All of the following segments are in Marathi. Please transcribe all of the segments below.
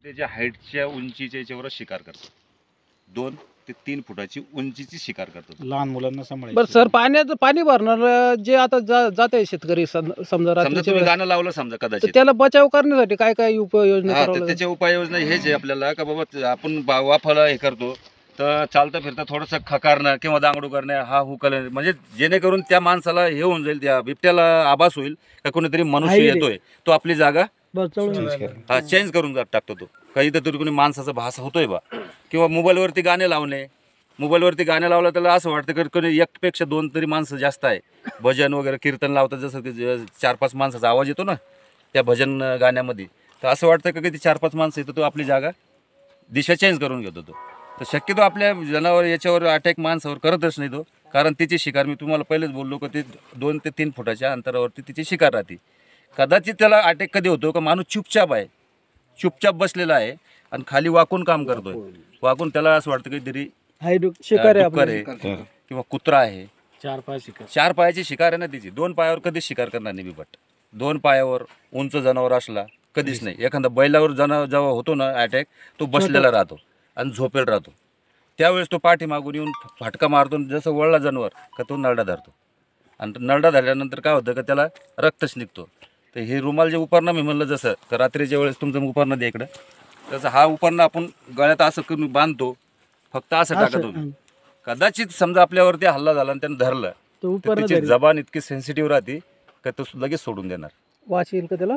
त्याच्या हाईटच्या उंचीच्या याच्यावर शिकार करतात. 2 ते 3 फुटाची उंचीची शिकार करतात. लहान मुलांना सांभाळायचं. बरं सर, पाणी भरणार जे आता जाते शेतकरी समजा समजा रात्रीच्या तुम्ही वेळेस, गाणं लावलं समजा तर कदाचित, त्याला बचाव करण्यासाठी काय काय उपाययोजना हा, करावं तर लागेल? त्याच्या उपाययोजना हेच आहे आपल्याला का बाबा आपण वाफाला हे करतो तर चालता फिरता थोडंसं खकारणं किंवा दांगडू करणं, हा हुकल, म्हणजे जेणेकरून त्या माणसाला हे होऊन जाईल, त्या बिबट्याला आभास होईल का कोणीतरी मनुष्य येतोय, तो आपली जागा चेंज करून टाकतो. तो काही तर कोणी माणसाचा भास होतोय बा. किंवा मोबाईलवरती गाणे लावणे, मोबाईलवरती गाणे लावलं त्याला असं वाटतं की कोणी एकपेक्षा 2 तरी माणसं जास्त आहे. भजन वगैरे कीर्तन लावतात, जसं की 4-5 माणसाचा आवाज येतो ना त्या भजन गाण्यामध्ये, तर असं वाटतं की ते 4-5 माणसं येतो, तो आपली जागा दिशा चेंज करून घेतो. तो तर शक्यतो आपल्या जनावर याच्यावर अटॅक माणसावर करतच नाही तो, कारण तिची शिकार मी तुम्हाला पहिलेच बोललो की ते 2 ते 3 फुटाच्या अंतरावरती तिची शिकार राहते. कदाचित त्याला अटॅक कधी होतो का माणूस चुपचाप आहे, चुपचाप बसलेला आहे आणि खाली वाकून काम करतोय, वाकून त्याला असं वाटतं काहीतरी शिकार आहे डुक्कर आहे किंवा कुत्रा आहे. 4 पायाची शिकार आहे ना तिची. 2 पायावर कधीच शिकार करणार नाही बिबट. 2 पायावर उंच जनावर असला कधीच नाही. एखादा बैलावर जेव्हा होतो ना अटॅक, तो बसलेला राहतो आणि झोपेल राहतो. त्यावेळेस तो पाठीमागून येऊन फाटका मारतो, जसं वळला जनावर का तो नरडा धरतो, आणि नरडा धरल्यानंतर काय होतं का त्याला रक्तच निघतो. तर हे रुमाल जे उपरणं मी म्हणलं, जसं का रात्रीच्या वेळेस तुमचं उपरणं द्या इकडं, तसं हा उपरणं आपण गळ्यात असं करून बांधतो, फक्त असं टाका तुम्ही. कदाचित समजा आपल्यावरती हल्ला झाला आणि त्यानं धरलं तर त्याची जबान इतकी सेन्सिटिव्ह राहते का तो लगेच सोडून देणार. वास येईल का त्याला?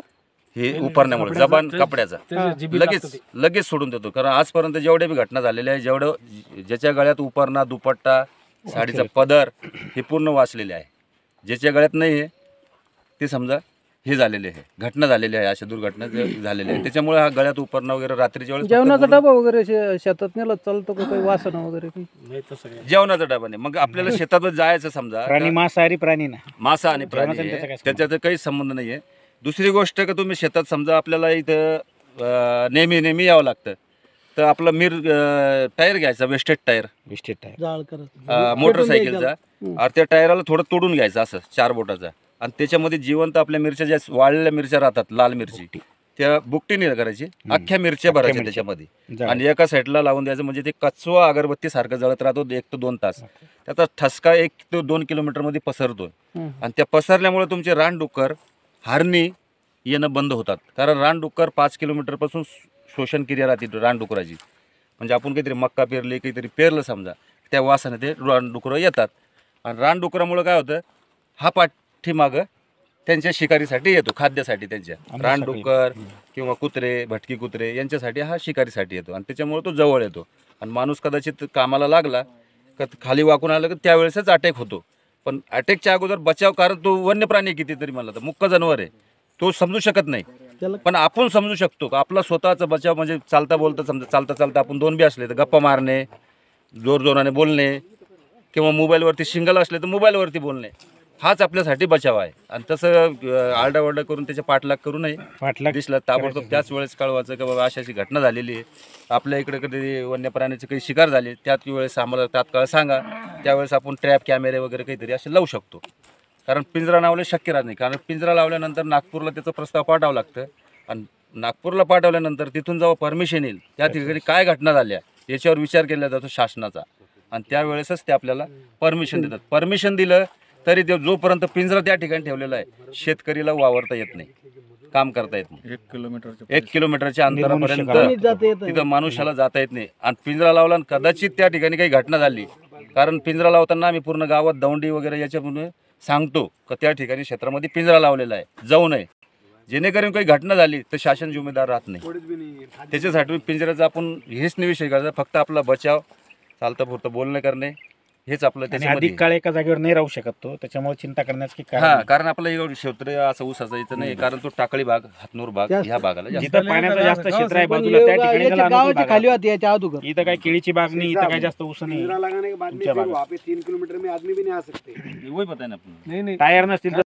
हे उपरण्यामुळे जबान कपड्याचा लगेच सोडून देतो. कारण आजपर्यंत जेवढ्या बी घटना झालेल्या आहे, ज्याच्या गळ्यात उपरणा, दुपट्टा, साडीचा पदर हे पूर्ण वाचलेले आहे. ज्याच्या गळ्यात नाही आहे ते समजा हे झालेले आहे, घटना झालेली आहे, अशा दुर्घटना झालेल्या आहे. त्याच्यामुळे हा गळ्यात उपरणा वगैरे रात्रीच्या वेळेस जेवणाचा डबा वगैरे शेतात नेला चालतो का? काही वासना वगैरे काही? जेवणाचा डबा नाही. मग आपल्याला शेतातच जायचं समजा, प्राणी मांसाहारी प्राणी ना, मासा आणि प्राणी आहे, त्याच्यात काही संबंध नाही आहे. दुसरी गोष्ट का तुम्ही शेतात समजा आपल्याला इथं नेहमी यावं लागतं, तर आपला टायर घ्यायचा, वेस्टेड टायर मोटरसायकलचा, आणि त्या टायराला थोडं तोडून घ्यायचं असं 4 बोटाचा, आणि त्याच्यामध्ये जिवंत आपल्या मिरच्या ज्या वाळलेल्या मिरच्या राहतात, लाल मिरची, त्या बुकटीने करायची, अख्ख्या मिरच्या भरायच्या त्याच्यामध्ये आणि एका साईडला लावून द्यायचं. म्हणजे ते कचवा अगरबत्ती सारखं जळत राहतो 1 ते 2 तास. त्याचा ठसका 1 ते 2 किलोमीटरमध्ये पसरतो, आणि त्या पसरल्यामुळे तुमचे रानडुक्कर, हरणी येणं बंद होतात. कारण रानडुक्कर 5 किलोमीटरपासून शोषण क्रिया राहते रानडुकराची. म्हणजे आपण काहीतरी मक्का पेरली, काहीतरी पेरलं समजा, त्या वासाने ते रानडुकरं येतात, आणि रानडुकरामुळे काय होतं, हा पाठीमागं त्यांच्या शिकारीसाठी येतो, खाद्यासाठी. त्यांच्या रानडुक्कर किंवा कुत्रे, भटकी कुत्रे यांच्यासाठी हा शिकारीसाठी येतो, आणि त्याच्यामुळे तो जवळ येतो. आणि माणूस कदाचित कामाला लागला का खाली वाकून आलं, तर त्यावेळेसच अटॅक होतो. पण अटॅकच्या अगोदर बचाव, कारण तो वन्य प्राणी कितीतरी म्हणला तर मुक्क जनावर आहे, तो समजू शकत नाही. पण आपण समजू शकतो का आपला स्वतःचा बचाव. म्हणजे चालता बोलता समजा, चालता आपण 2 बी असले तर गप्पा मारणे, जोराने बोलणे, किंवा मोबाईलवरती शिंगल असले तर मोबाईलवरती बोलणे, हाच आपल्यासाठी बचाव आहे. आणि तसं आरडाओरडा करून त्याच्या पाठलाग करू नये. दिसलं ताबडतोब त्याच वेळेस कळवायचं की बाबा अशी घटना झालेली आहे, आपल्या इकडे कधी वन्य प्राण्याची काही शिकार झाली, त्याच वेळेस आम्हाला तात्काळ सांगा. त्यावेळेस आपण ट्रॅप कॅमेरे वगैरे काहीतरी असे लावू शकतो. कारण पिंजरा लावले शक्य राहत नाही, कारण पिंजरा लावल्यानंतर नागपूरला त्याचा प्रस्ताव पाठवावा लागतं, आणि नागपूरला पाठवल्यानंतर तिथून जेव्हा परमिशन येईल, त्या ठिकाणी काय घटना झाल्या याच्यावर विचार केला जातो शासनाचा, आणि त्यावेळेसच ते आपल्याला परमिशन देतात. परमिशन दिलं तरी ते जोपर्यंत पिंजरा त्या ठिकाणी ठेवलेला आहे, शेतकरीला वावरता येत नाही, काम करता येत नाही. 1 किलोमीटरच्या अंतरापर्यंत तिथं मनुष्याला जाता येत नाही. आणि पिंजरा लावला आणि कदाचित त्या ठिकाणी काही घटना झाली, कारण पिंजरा लावताना आम्ही पूर्ण गावात दौंडी वगैरे याच्यामुळे सांगतो का त्या ठिकाणी क्षेत्रामध्ये पिंजरा लावलेला आहे, जाऊ नये. जेणेकरून काही घटना झाली तर शासन जिम्मेदार राहत नाही. त्याच्यासाठी पिंजऱ्याचा आपण हेच नाही विषय करायचा, फक्त आपला बचाव, चालतं पुरतं बोलणं करणे, हेच आपलं. त्याच्यामध्ये अधिक काळ एका जागेवर नाही राहू शकत तो, त्याच्यामुळे चिंता करण्याचं की हा, कारण आपलं एवढं क्षेत्र असं ऊसाचं यायचं नाही, कारण तो टाकळी भाग, हातनूर भाग ह्या भागाला जिथं पाण्याचं जास्त क्षेत्र आहे बाजूला, त्या ठिकाणी खाली होती याच्या अगोदर. इथं काय केळीची बाग नाही, इथं काय जास्त ऊस नाही. 3 किलोमीटर में आदमी भी नहीं आ सकते. वही पता है ना आपण. टायर नसतील